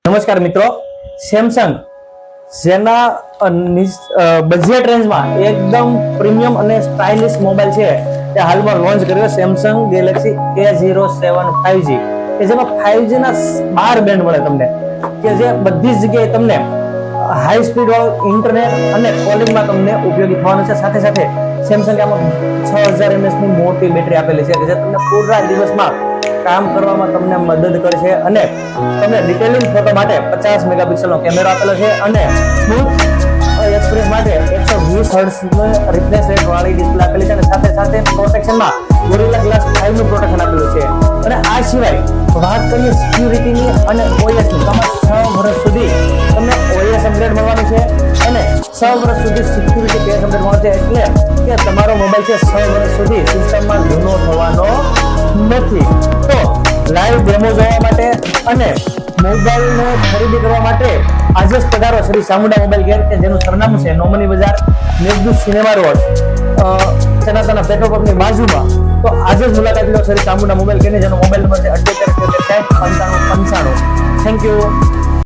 નમસ્કાર મિત્રો, સેમસંગ જેના બજેટ રેન્જમાં એકદમ પ્રીમિયમ અને સ્ટાઇલિશ મોબાઈલ છે તે હાલમાં લોન્ચ કર્યો સેમસંગ ગેલેક્સી A07 5G કે જેમાં 5G ના 12 બેન્ડ મળે તમને, કે જે બધી જ જગ્યાએ તમને હાઈ સ્પીડ વાળું ઇન્ટરનેટ અને કોલિંગમાં તમને ઉપયોગી થવાનું છે. સાથે સાથે સેમસંગ આમાં 6000 mAh ની મોટી બેટરી આપેલી છે કે જે તમને પૂરા દિવસમાં કામ કરવામાં તમને મદદ કરશે અને તમને ડિટેલિંગ ફોટો માટે 50 મેગાપિક્સલનો કેમેરો આપેલો છે અને સ્મૂથ એક્સપ્રેસ માટે 120 હર્ટ્ઝ રિફ્રેશ રેટ વાળી ડિસ્પ્લે આપેલી છે અને સાથે સાથે પ્રોટેક્શનમાં ગોરિલા ગ્લાસ 5 નું પ્રોટેક્શન આપેલું છે. અને આ સિવાય વાત કરીએ સિક્યુરિટીની અને OS ની, તમારે 6 વર્ષ સુધી તમને OS અપગ્રેડ મળવાનું છે અને 6 વર્ષ સુધી સિક્યુરિટી પેચ અપગ્રેડ મળશે, એટલે કે તમારો મોબાઈલ છે 6 વર્ષ સુધી સિસ્ટમમાં જૂનો થવાનો નથી. તો લાઈવ ડેમો જોવા માટે અને મોબાઈલને ખરીદી કરવા માટે આજે જ પધારો શ્રી ચામુંડા મોબાઈલ ગેર, કે જેનું સરનામું છે નોમની બજાર, મેઘદૂત સિનેમા રોડ, ચનાતાના પેટ્રોલ પંપની બાજુમાં. તો આજે જ મુલાકાત લો શ્રી ચામુંડા મોબાઈલ ગેરની, જેનો મોબાઈલ નંબર છે 78 60 95 95. Thank you.